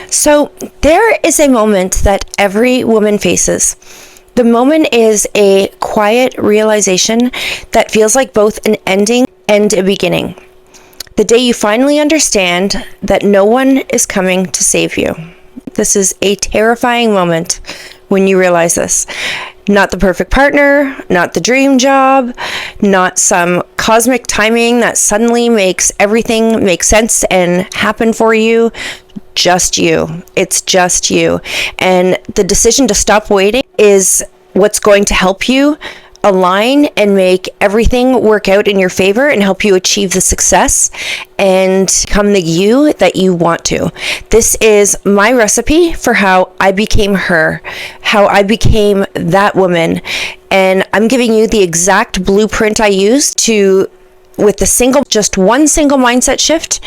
So there is a moment that every woman faces. The moment is a quiet realization that feels like both an ending and a beginning. The day you finally understand that no one is coming to save you. This is a terrifying moment when you realize this. Not the perfect partner, not the dream job, not some cosmic timing that suddenly makes everything make sense and happen for you. Just you. It's just you. And the decision to stop waiting is what's going to help you align and make everything work out in your favor and help you achieve the success and become the you that you want to. This is my recipe for how I became her, how I became that woman. And I'm giving you the exact blueprint I used with just one single mindset shift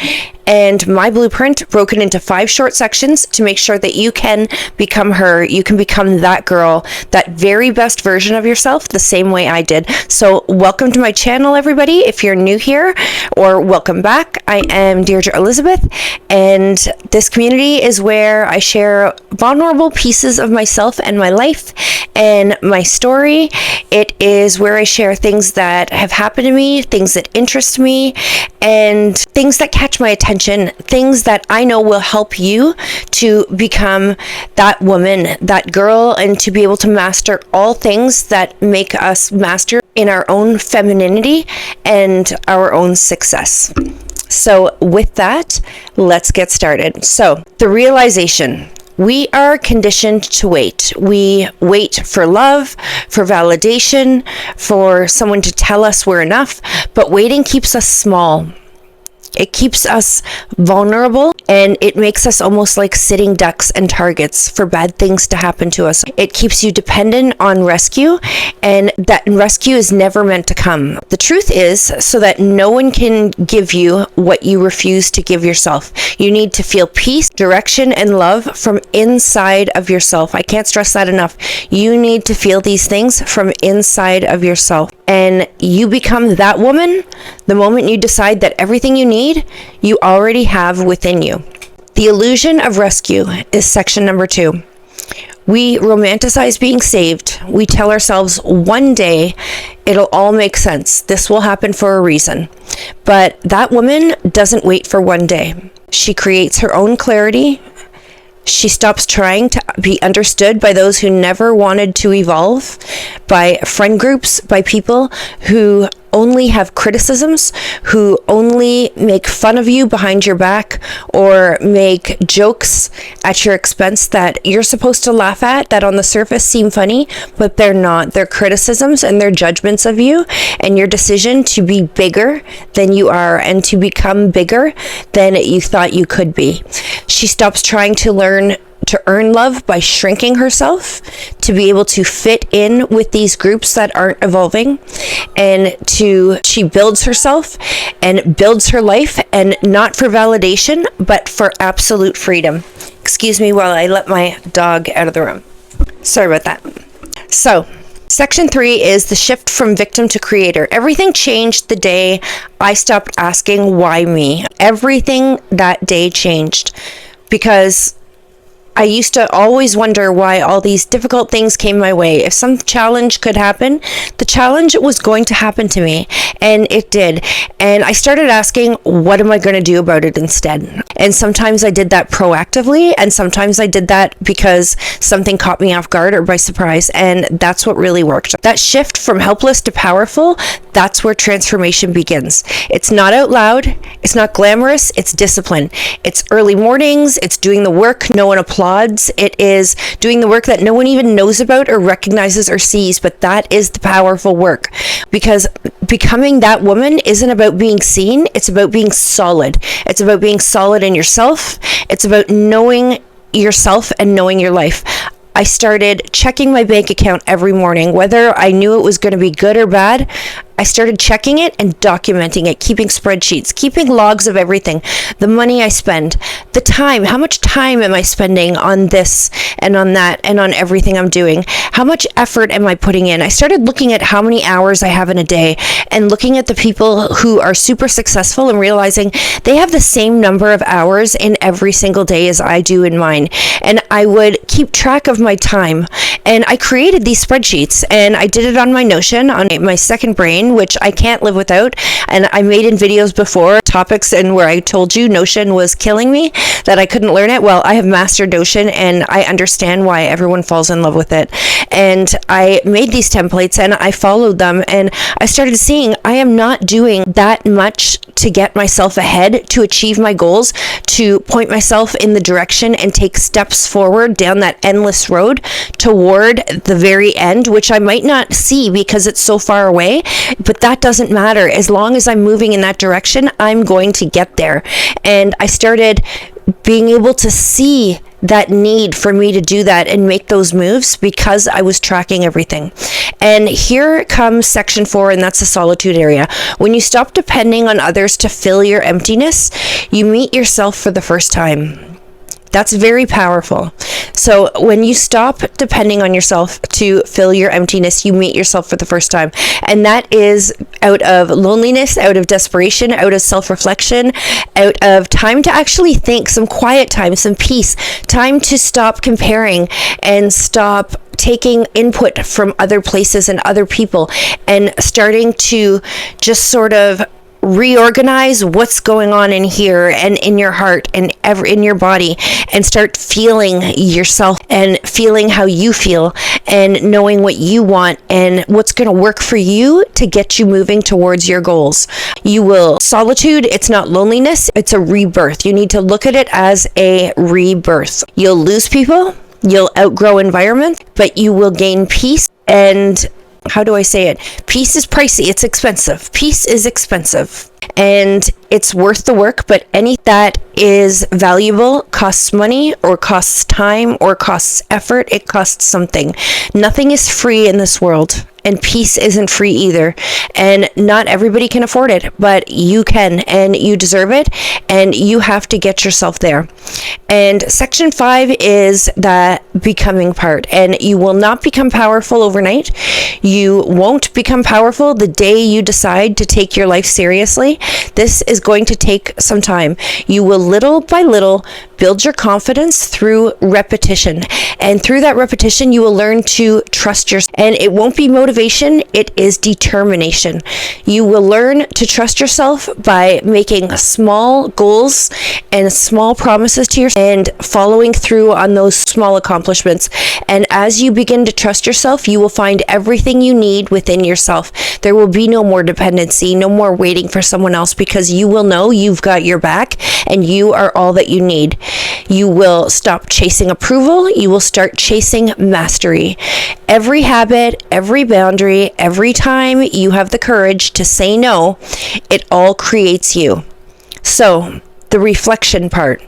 and my blueprint broken into 5 short sections to make sure that you can become her, you can become that girl, that very best version of yourself the same way I did. So welcome to my channel, everybody. If you're new here, or welcome back, I am Deirdre Elizabeth, and this community is where I share vulnerable pieces of myself and my life and my story. It is where I share things that have happened to me, things that interest me, and things that catch my attention, things that I know will help you to become that woman, that girl, and to be able to master all things that make us master in our own femininity and our own success. So with that, let's get started. So the realization. We are conditioned to wait. We wait for love, for validation, for someone to tell us we're enough, but waiting keeps us small. It keeps us vulnerable, and it makes us almost like sitting ducks and targets for bad things to happen to us. It keeps you dependent on rescue, and that rescue is never meant to come. The truth is, so that no one can give you what you refuse to give yourself. You need to feel peace, direction, and love from inside of yourself. I can't stress that enough. You need to feel these things from inside of yourself. And you become that woman the moment you decide that everything you need, you already have within you. The illusion of rescue is section number 2. We romanticize being saved. We tell ourselves one day it'll all make sense. This will happen for a reason. But that woman doesn't wait for one day. She creates her own clarity. She stops trying to be understood by those who never wanted to evolve, by friend groups, by people who only have criticisms, who only make fun of you behind your back or make jokes at your expense that you're supposed to laugh at, that on the surface seem funny, but they're not. They're criticisms and they're judgments of you and your decision to be bigger than you are and to become bigger than you thought you could be. She stops trying to learn to earn love by shrinking herself to be able to fit in with these groups that aren't evolving, and she builds herself and builds her life, and not for validation but for absolute freedom. Excuse me while I let my dog out of the room. Sorry about that. So section 3 is the shift from victim to creator. Everything changed the day I stopped asking why me. Everything that day changed because I used to always wonder why all these difficult things came my way. If some challenge could happen, the challenge was going to happen to me, and it did. And I started asking, what am I going to do about it instead? And sometimes I did that proactively, and sometimes I did that because something caught me off guard or by surprise, and that's what really worked. That shift from helpless to powerful, that's where transformation begins. It's not out loud, it's not glamorous, it's discipline. It's early mornings, it's doing the work no one applauds. It is doing the work that no one even knows about or recognizes or sees, but that is the powerful work. Because becoming that woman isn't about being seen, it's about being solid. It's about being solid in yourself. It's about knowing yourself and knowing your life. I started checking my bank account every morning, whether I knew it was going to be good or bad. I started checking it and documenting it, keeping spreadsheets, keeping logs of everything, the money I spend, the time, how much time am I spending on this and on that and on everything I'm doing? How much effort am I putting in? I started looking at how many hours I have in a day and looking at the people who are super successful and realizing they have the same number of hours in every single day as I do in mine. And I would keep track of my time. And I created these spreadsheets, and I did it on my Notion, on my second brain, which I can't live without. And I made in videos before topics and where I told you Notion was killing me, that I couldn't learn it. Well, I have mastered Notion, and I understand why everyone falls in love with it. And I made these templates and I followed them, and I started seeing I am not doing that much to get myself ahead, to achieve my goals, to point myself in the direction and take steps forward down that endless road toward the very end, which I might not see because it's so far away, but that doesn't matter. As long as I'm moving in that direction, I'm going to get there. And I started being able to see that need for me to do that and make those moves because I was tracking everything. And here comes section 4, and that's the solitude area. When you stop depending on others to fill your emptiness, you meet yourself for the first time. That's very powerful. So when you stop depending on yourself to fill your emptiness, you meet yourself for the first time. And that is out of loneliness, out of desperation, out of self-reflection, out of time to actually think, some quiet time, some peace, time to stop comparing and stop taking input from other places and other people, and starting to just sort of reorganize what's going on in here and in your heart and in your body, and start feeling yourself and feeling how you feel and knowing what you want and what's going to work for you to get you moving towards your goals. Solitude, it's not loneliness, it's a rebirth. You need to look at it as a rebirth. You'll lose people, you'll outgrow environments, but you will gain peace. And how do I say it? Peace is pricey. It's expensive. Peace is expensive. And it's worth the work, but any that is valuable costs money or costs time or costs effort. It costs something. Nothing is free in this world. And peace isn't free either. And not everybody can afford it, but you can, and you deserve it, and you have to get yourself there. And section 5 is that becoming part. And you will not become powerful overnight. You won't become powerful the day you decide to take your life seriously. This is going to take some time. You will little by little build your confidence through repetition. And through that repetition, you will learn to trust yourself. And it won't be motivation, it is determination. You will learn to trust yourself by making small goals and small promises to yourself and following through on those small accomplishments. And as you begin to trust yourself, you will find everything you need within yourself. There will be no more dependency, no more waiting for someone else, because you will know you've got your back and you are all that you need. You will stop chasing approval. You will start chasing mastery. Every habit, every boundary, every time you have the courage to say no, it all creates you. So, the reflection part.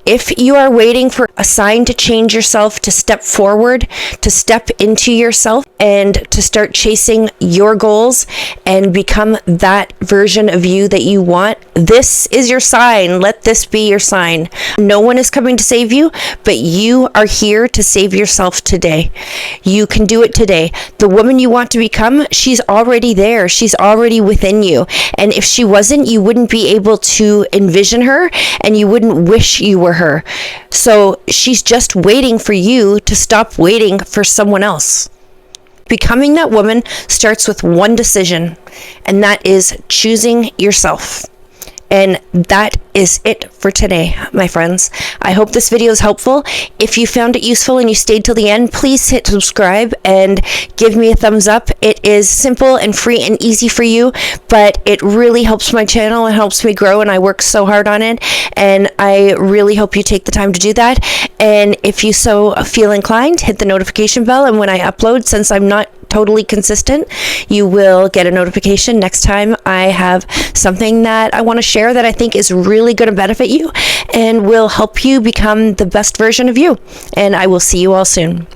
If you are waiting for a sign to change yourself, to step forward, to step into yourself, and to start chasing your goals and become that version of you that you want, this is your sign. Let this be your sign. No one is coming to save you, but you are here to save yourself today. You can do it today. The woman you want to become, she's already there. She's already within you. And if she wasn't, you wouldn't be able to envision her, and you wouldn't wish you were her. So she's just waiting for you to stop waiting for someone else. Becoming that woman starts with one decision, and that is choosing yourself. And that is it for today, my friends. I hope this video is helpful. If you found it useful and you stayed till the end, please hit subscribe and give me a thumbs up. It is simple and free and easy for you, but it really helps my channel and helps me grow, and I work so hard on it. And I really hope you take the time to do that. And if you so feel inclined, hit the notification bell, and when I upload, since I'm not totally consistent, you will get a notification next time I have something that I want to share that I think is really going to benefit you and will help you become the best version of you. And I will see you all soon.